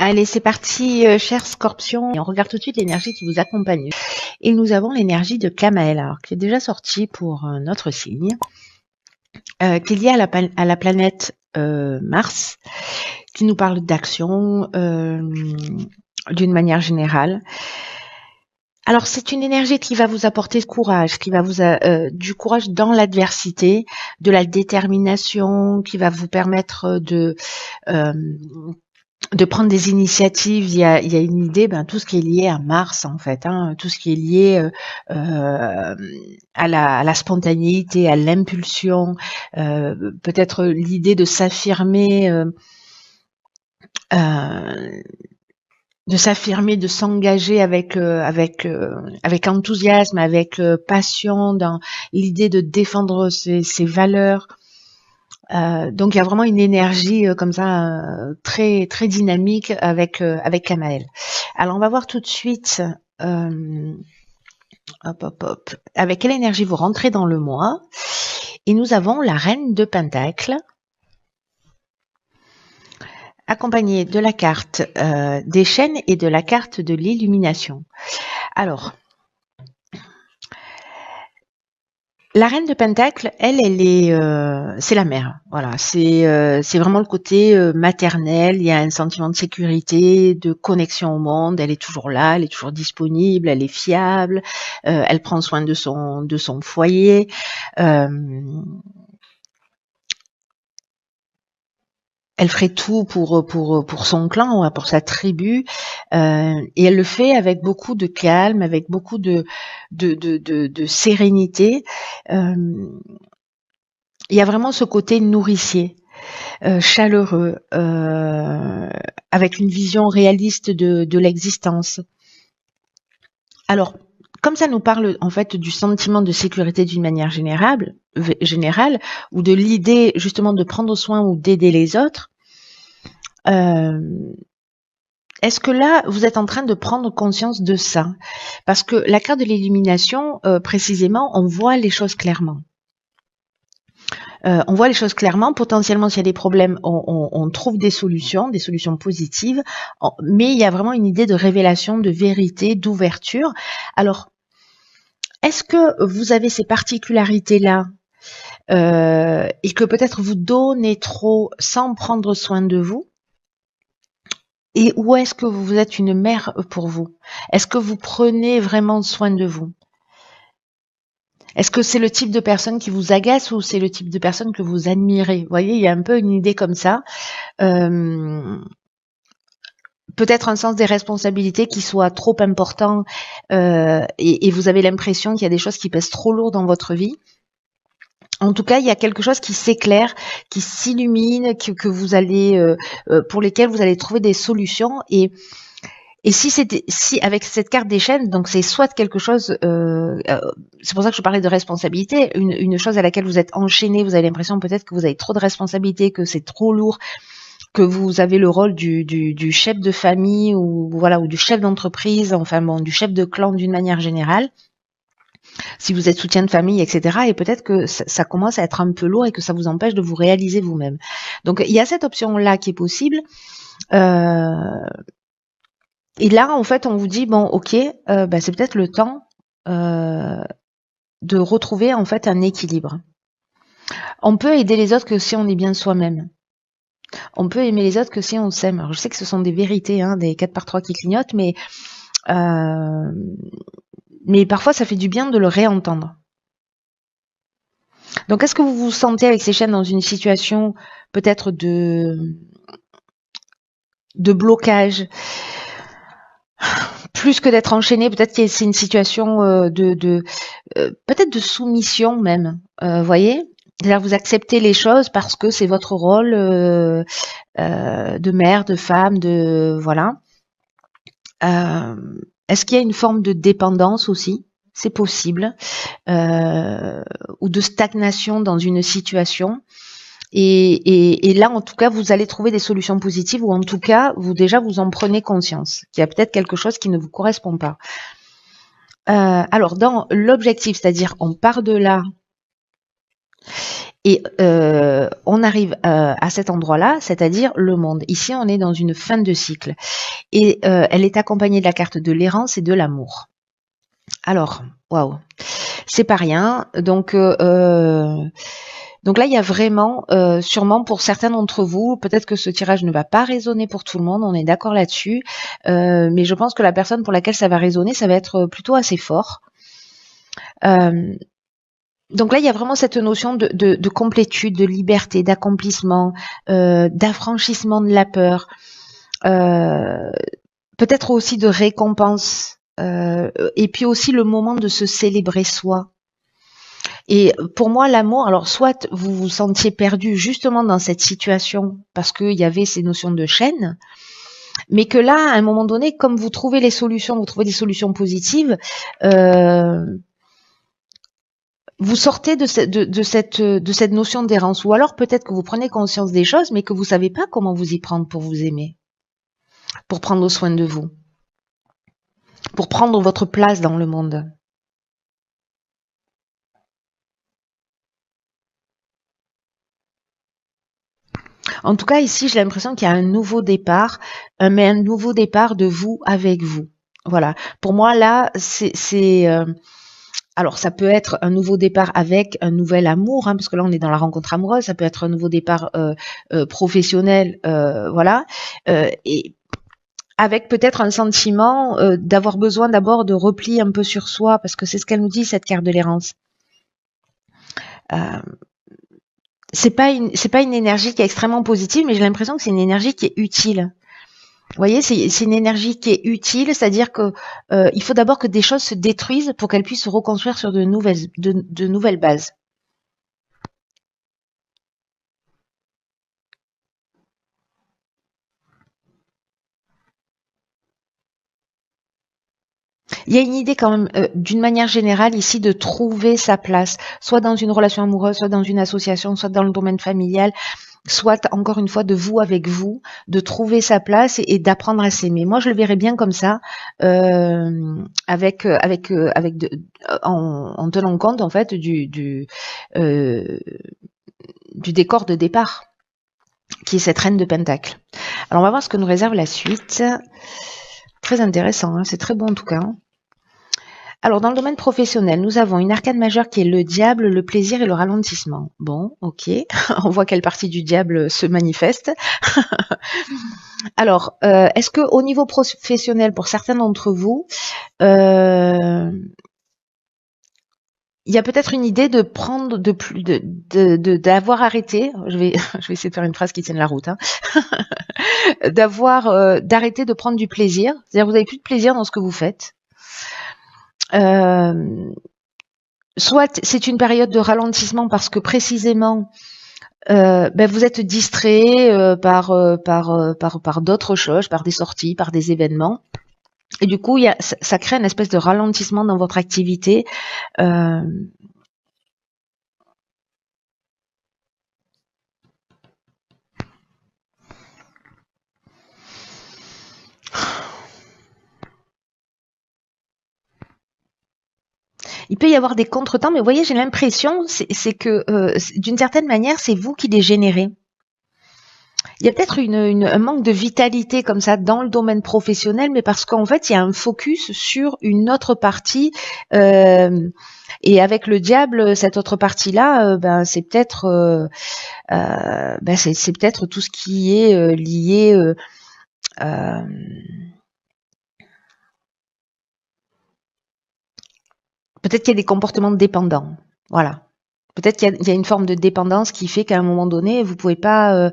Allez, c'est parti, cher Scorpion. Et on regarde tout de suite l'énergie qui vous accompagne. Et nous avons l'énergie de Kamael, alors, qui est déjà sortie pour notre signe, qui est liée à la planète Mars, qui nous parle d'action d'une manière générale. Alors, c'est une énergie qui va vous apporter courage, qui va vous du courage dans l'adversité, de la détermination, qui va vous permettre de prendre des initiatives. Il y a une idée, tout ce qui est lié à Mars en fait, tout ce qui est lié à la spontanéité, à l'impulsion, peut-être l'idée de s'affirmer, de s'engager avec enthousiasme, avec passion, dans l'idée de défendre ses valeurs. Donc il y a vraiment une énergie comme ça très très dynamique avec Kamael. Alors on va voir tout de suite avec quelle énergie vous rentrez dans le mois. Et nous avons la Reine de Pentacles, accompagnée de la carte des chaînes et de la carte de l'illumination. Alors, la Reine de Pentacle, elle est, c'est la mère. Voilà, c'est vraiment le côté maternel. Il y a un sentiment de sécurité, de connexion au monde. Elle est toujours là, elle est toujours disponible, elle est fiable. Elle prend soin de son foyer. Elle ferait tout pour son clan, pour sa tribu, et elle le fait avec beaucoup de calme, avec beaucoup de sérénité. Il y a vraiment ce côté nourricier, chaleureux, avec une vision réaliste de l'existence. Alors, comme ça nous parle en fait du sentiment de sécurité d'une manière générale, ou de l'idée justement de prendre soin ou d'aider les autres, est-ce que là, vous êtes en train de prendre conscience de ça? Parce que la carte de l'illumination, précisément, on voit les choses clairement. On voit les choses clairement. Potentiellement, s'il y a des problèmes, on trouve des solutions positives. Mais il y a vraiment une idée de révélation, de vérité, d'ouverture. Alors, est-ce que vous avez ces particularités-là et que peut-être vous donnez trop sans prendre soin de vous? Et où est-ce que vous êtes une mère pour vous? Est-ce que vous prenez vraiment soin de vous? Est-ce que c'est le type de personne qui vous agace ou c'est le type de personne que vous admirez? Vous voyez, il y a un peu une idée comme ça. Peut-être un sens des responsabilités qui soit trop important et vous avez l'impression qu'il y a des choses qui pèsent trop lourd dans votre vie. En tout cas, il y a quelque chose qui s'éclaire, qui s'illumine, que vous allez, pour lesquels vous allez trouver des solutions. Et si avec cette carte des chaînes, donc c'est soit quelque chose, c'est pour ça que je parlais de responsabilité, une chose à laquelle vous êtes enchaîné, vous avez l'impression peut-être que vous avez trop de responsabilités, que c'est trop lourd, que vous avez le rôle du chef de famille ou voilà, ou du chef d'entreprise, enfin bon, du chef de clan d'une manière générale. Si vous êtes soutien de famille, etc. Et peut-être que ça commence à être un peu lourd et que ça vous empêche de vous réaliser vous-même. Donc il y a cette option-là qui est possible. Et là, en fait, on vous dit bon, ok, c'est peut-être le temps de retrouver en fait un équilibre. On peut aider les autres que si on est bien soi-même. On peut aimer les autres que si on s'aime. Alors, je sais que ce sont des vérités, des 4 par 3 qui clignotent, mais parfois ça fait du bien de le réentendre. Donc, est-ce que vous vous sentez avec ces chaînes dans une situation peut-être de blocage, plus que d'être enchaîné? Peut-être que c'est une situation peut-être de soumission même, voyez? C'est-à-dire vous acceptez les choses parce que c'est votre rôle de mère, de femme, de voilà. Est-ce qu'il y a une forme de dépendance aussi? C'est possible, ou de stagnation dans une situation. Et là, en tout cas, vous allez trouver des solutions positives, ou en tout cas, vous en prenez conscience qu'il y a peut-être quelque chose qui ne vous correspond pas. Alors, dans l'objectif, c'est-à-dire on part de là, Et on arrive à cet endroit-là, c'est-à-dire le monde. Ici, on est dans une fin de cycle. Et elle est accompagnée de la carte de l'errance et de l'amour. Alors, waouh, c'est pas rien. Donc là, il y a vraiment, sûrement pour certains d'entre vous, peut-être que ce tirage ne va pas résonner pour tout le monde, on est d'accord là-dessus, mais je pense que la personne pour laquelle ça va résonner, ça va être plutôt assez fort. Donc là, il y a vraiment cette notion de complétude, de liberté, d'accomplissement, d'affranchissement de la peur, peut-être aussi de récompense, et puis aussi le moment de se célébrer soi. Et pour moi, l'amour, alors soit vous vous sentiez perdu justement dans cette situation parce qu'il y avait ces notions de chaîne, mais que là, à un moment donné, comme vous trouvez les solutions, vous trouvez des solutions positives, vous sortez de cette notion d'errance. Ou alors peut-être que vous prenez conscience des choses, mais que vous savez pas comment vous y prendre pour vous aimer, pour prendre soin de vous, pour prendre votre place dans le monde. En tout cas, ici, j'ai l'impression qu'il y a un nouveau départ, mais un nouveau départ de vous avec vous. Voilà. Pour moi, là, alors, ça peut être un nouveau départ avec un nouvel amour, hein, parce que là, on est dans la rencontre amoureuse. Ça peut être un nouveau départ professionnel, voilà. Et avec peut-être un sentiment d'avoir besoin d'abord de repli un peu sur soi, parce que c'est ce qu'elle nous dit, cette carte de l'errance. C'est pas une énergie qui est extrêmement positive, mais j'ai l'impression que c'est une énergie qui est utile. Vous voyez, c'est une énergie qui est utile, c'est-à-dire que il faut d'abord que des choses se détruisent pour qu'elles puissent se reconstruire sur de nouvelles bases. Il y a une idée quand même, d'une manière générale ici, de trouver sa place, soit dans une relation amoureuse, soit dans une association, soit dans le domaine familial, soit encore une fois de vous avec vous, de trouver sa place et d'apprendre à s'aimer. Moi, je le verrais bien comme ça, en tenant compte en fait du décor de départ, qui est cette reine de Pentacle. Alors, on va voir ce que nous réserve la suite. Très intéressant, hein, c'est très bon en tout cas. Alors, dans le domaine professionnel, nous avons une arcane majeure qui est le diable, le plaisir et le ralentissement. Bon, ok, on voit quelle partie du diable se manifeste. Alors, est-ce que au niveau professionnel, pour certains d'entre vous, il y a peut-être une idée de prendre d'avoir arrêté. Je vais essayer de faire une phrase qui tienne la route. Hein, d'arrêter de prendre du plaisir. C'est-à-dire que vous avez plus de plaisir dans ce que vous faites. Soit c'est une période de ralentissement parce que précisément vous êtes distrait par d'autres choses, par des sorties, par des événements. Et du coup, ça crée une espèce de ralentissement dans votre activité. Il peut y avoir des contretemps, mais vous voyez, j'ai l'impression, c'est que d'une certaine manière, c'est vous qui les générez. Il y a peut-être un manque de vitalité comme ça dans le domaine professionnel, mais parce qu'en fait, il y a un focus sur une autre partie. Et avec le diable, cette autre partie-là, c'est peut-être c'est peut-être tout ce qui est lié. Peut-être qu'il y a des comportements dépendants. Voilà. Peut-être qu'il y a une forme de dépendance qui fait qu'à un moment donné, vous pouvez pas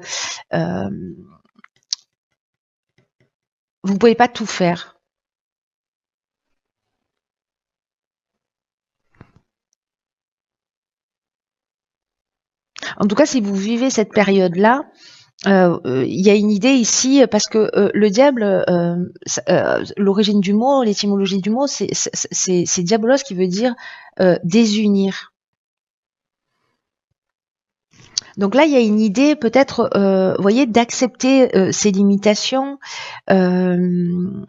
tout faire. En tout cas, si vous vivez cette période-là, il y a une idée ici parce que le diable, l'origine du mot, l'étymologie du mot, c'est diabolos qui veut dire désunir. Donc là, il y a une idée peut-être, vous voyez, d'accepter ses limitations, de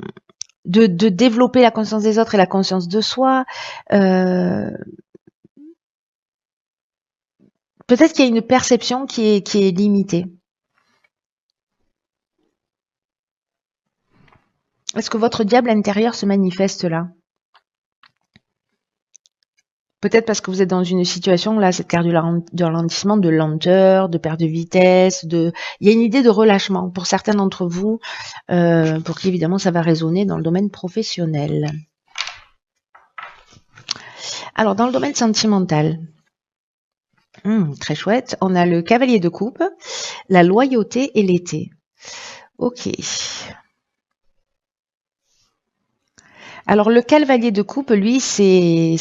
développer la conscience des autres et la conscience de soi. Peut-être qu'il y a une perception qui est limitée. Est-ce que votre diable intérieur se manifeste là? Peut-être parce que vous êtes dans une situation, là, cette carte de ralentissement, de lenteur, de perte de vitesse, il y a une idée de relâchement pour certains d'entre vous, pour qui évidemment ça va résonner dans le domaine professionnel. Alors, dans le domaine sentimental, très chouette, on a le cavalier de coupe, la loyauté et l'été. Ok. Alors, le cavalier de coupe, lui, c'est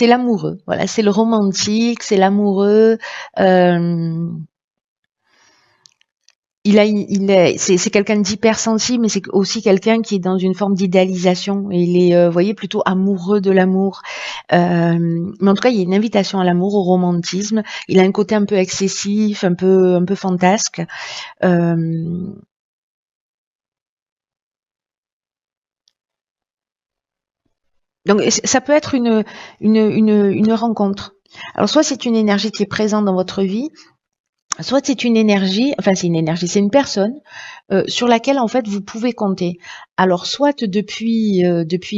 l'amoureux. Voilà, c'est le romantique, c'est l'amoureux. C'est quelqu'un d'hypersensible, mais c'est aussi quelqu'un qui est dans une forme d'idéalisation. Il est, vous voyez, plutôt amoureux de l'amour. Mais en tout cas, il y a une invitation à l'amour, au romantisme. Il a un côté un peu excessif, un peu fantasque. Donc, ça peut être une rencontre. Alors, soit c'est une énergie qui est présente dans votre vie, soit c'est une énergie, c'est une personne sur laquelle en fait vous pouvez compter. Alors soit depuis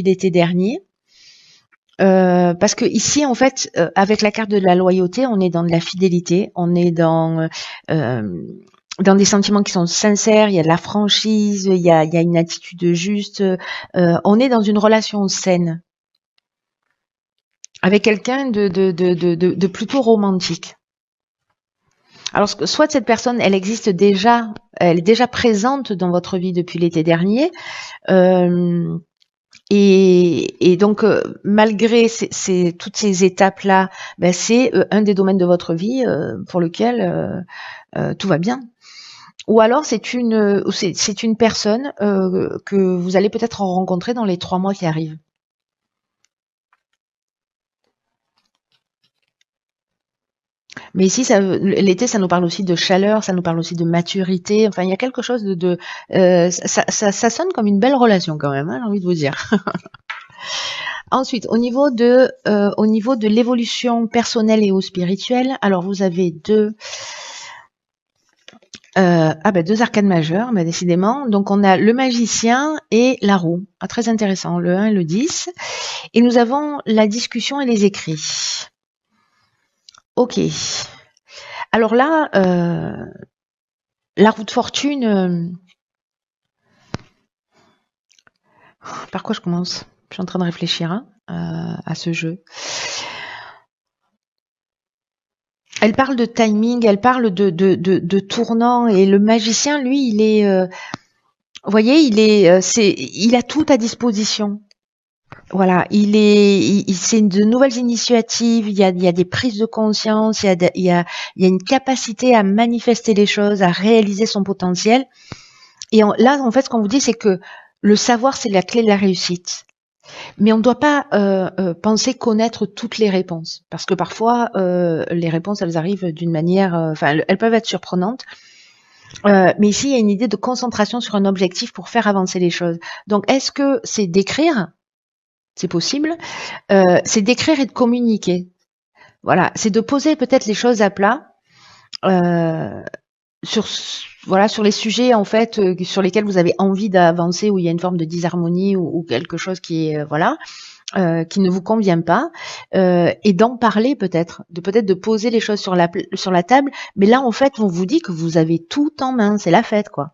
l'été dernier, parce que ici en fait avec la carte de la loyauté, on est dans de la fidélité, on est dans des sentiments qui sont sincères, il y a de la franchise, il y a une attitude juste, on est dans une relation saine avec quelqu'un de plutôt romantique. Alors, soit cette personne, elle existe déjà, elle est déjà présente dans votre vie depuis l'été dernier, et donc malgré toutes ces étapes-là, ben, c'est un des domaines de votre vie pour lequel tout va bien. Ou alors c'est une personne que vous allez peut-être rencontrer dans les 3 mois qui arrivent. Mais ici, l'été, ça nous parle aussi de chaleur, ça nous parle aussi de maturité. Enfin, il y a quelque chose ça sonne comme une belle relation quand même, hein, j'ai envie de vous dire. Ensuite, au niveau de l'évolution personnelle et ou spirituelle, alors vous avez deux arcanes majeures, décidément. Donc on a le magicien et la roue. Ah, très intéressant, le 1 et le 10. Et nous avons la discussion et les écrits. Ok. Alors là, la roue de fortune, par quoi je commence? Je suis en train de réfléchir à ce jeu. Elle parle de timing, elle parle de tournant, et le magicien, lui, il est, vous voyez, il a tout à disposition. Voilà, c'est de nouvelles initiatives, il y a des prises de conscience, il y a une capacité à manifester les choses, à réaliser son potentiel. Et là, en fait, ce qu'on vous dit, c'est que le savoir, c'est la clé de la réussite. Mais on ne doit pas penser connaître toutes les réponses, parce que parfois les réponses elles arrivent d'une manière, elles peuvent être surprenantes. Mais ici il y a une idée de concentration sur un objectif pour faire avancer les choses. Donc est-ce que c'est d'écrire? C'est possible. C'est d'écrire et de communiquer. Voilà, c'est de poser peut-être les choses à plat sur les sujets en fait sur lesquels vous avez envie d'avancer, où il y a une forme de disharmonie ou quelque chose qui est qui ne vous convient pas, et d'en parler peut-être de poser les choses sur la table. Mais là en fait on vous dit que vous avez tout en main, c'est la fête quoi.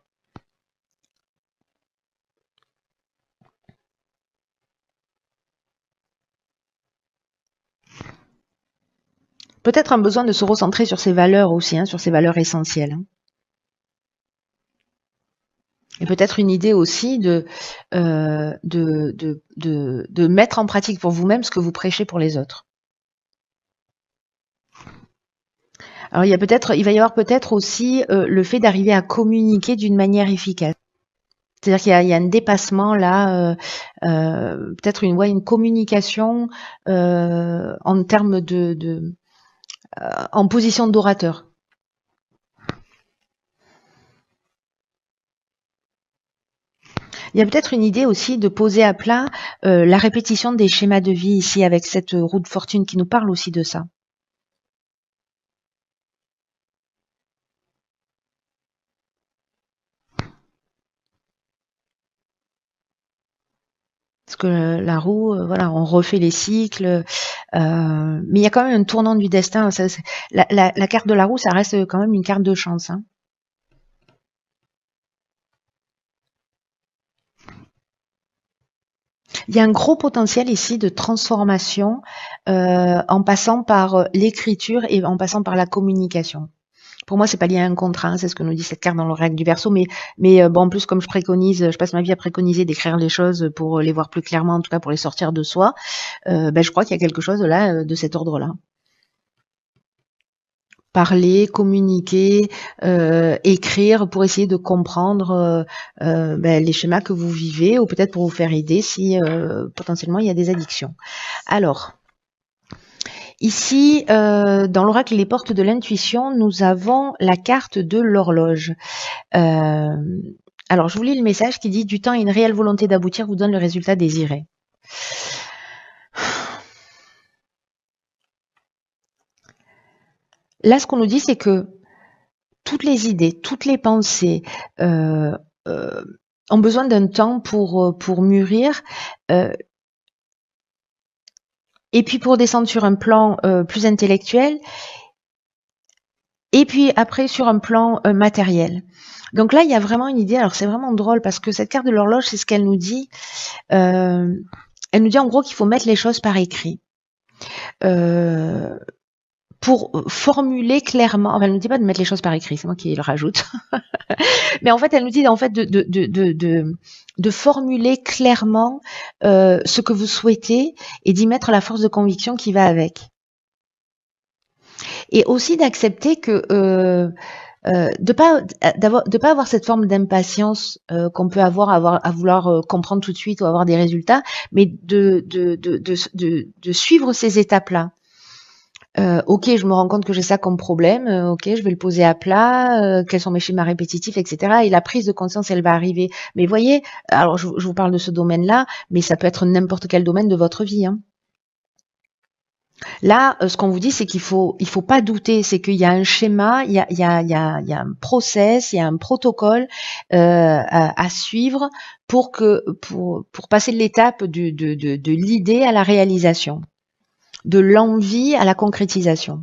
Peut-être un besoin de se recentrer sur ses valeurs aussi, sur ses valeurs essentielles. Et peut-être une idée aussi de mettre en pratique pour vous-même ce que vous prêchez pour les autres. Alors il va y avoir peut-être aussi le fait d'arriver à communiquer d'une manière efficace. C'est-à-dire qu'il y a un dépassement là, peut-être une communication en termes en position d'orateur. Il y a peut-être une idée aussi de poser à plat la répétition des schémas de vie ici avec cette roue de fortune qui nous parle aussi de ça. Parce que la roue, voilà, on refait les cycles, mais il y a quand même un tournant du destin. La carte de la roue, ça reste quand même une carte de chance. Hein. Il y a un gros potentiel ici de transformation en passant par l'écriture et en passant par la communication. Pour moi, c'est pas lié à un contrat, hein, c'est ce que nous dit cette carte dans l'oracle du Verseau, mais bon, en plus, comme je passe ma vie à préconiser d'écrire les choses pour les voir plus clairement, en tout cas pour les sortir de soi, je crois qu'il y a quelque chose là de cet ordre-là. Parler, communiquer, écrire pour essayer de comprendre les schémas que vous vivez ou peut-être pour vous faire aider si potentiellement il y a des addictions. Alors, ici, dans l'oracle Les Portes de l'intuition, nous avons la carte de l'horloge. Alors, je vous lis le message qui dit « Du temps et une réelle volonté d'aboutir vous donne le résultat désiré ». Là, ce qu'on nous dit, c'est que toutes les idées, toutes les pensées ont besoin d'un temps pour mûrir et puis pour descendre sur un plan plus intellectuel et puis après sur un plan matériel. Donc là, il y a vraiment une idée. Alors, c'est vraiment drôle parce que cette carte de l'horloge, c'est ce qu'elle nous dit. Elle nous dit en gros qu'il faut mettre les choses par écrit. Pour formuler clairement, enfin, elle nous dit pas de mettre les choses par écrit, c'est moi qui le rajoute. Mais en fait, elle nous dit en fait de formuler clairement ce que vous souhaitez et d'y mettre la force de conviction qui va avec. Et aussi d'accepter que de pas avoir cette forme d'impatience qu'on peut avoir à vouloir comprendre tout de suite ou avoir des résultats, mais de suivre ces étapes-là. Ok, je me rends compte que j'ai ça comme problème. Ok, je vais le poser à plat. Quels sont mes schémas répétitifs, etc. Et la prise de conscience, elle va arriver. Mais voyez, alors je vous parle de ce domaine-là, mais ça peut être n'importe quel domaine de votre vie. Hein. Là, ce qu'on vous dit, c'est qu'il faut pas douter. C'est qu'il y a un schéma, il y a un process, il y a un protocole à suivre pour passer l'étape de l'idée à la réalisation, de l'envie à la concrétisation.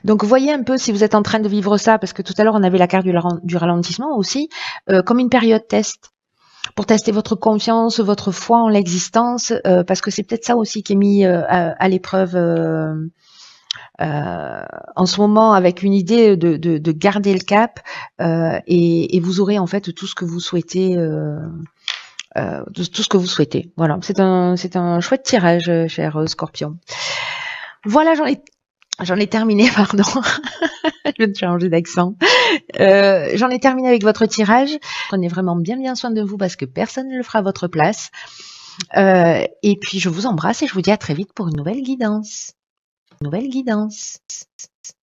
Donc, voyez un peu si vous êtes en train de vivre ça, parce que tout à l'heure, on avait la carte du ralentissement aussi, comme une période test, pour tester votre confiance, votre foi en l'existence, parce que c'est peut-être ça aussi qui est mis à l'épreuve en ce moment, avec une idée de garder le cap, et vous aurez en fait tout ce que vous souhaitez. Tout ce que vous souhaitez. Voilà, c'est un chouette tirage, cher Scorpion. Voilà, j'en ai terminé, pardon. Je viens de changer d'accent. J'en ai terminé avec votre tirage. Prenez vraiment bien soin de vous parce que personne ne le fera à votre place. Et puis, je vous embrasse et je vous dis à très vite pour une nouvelle guidance.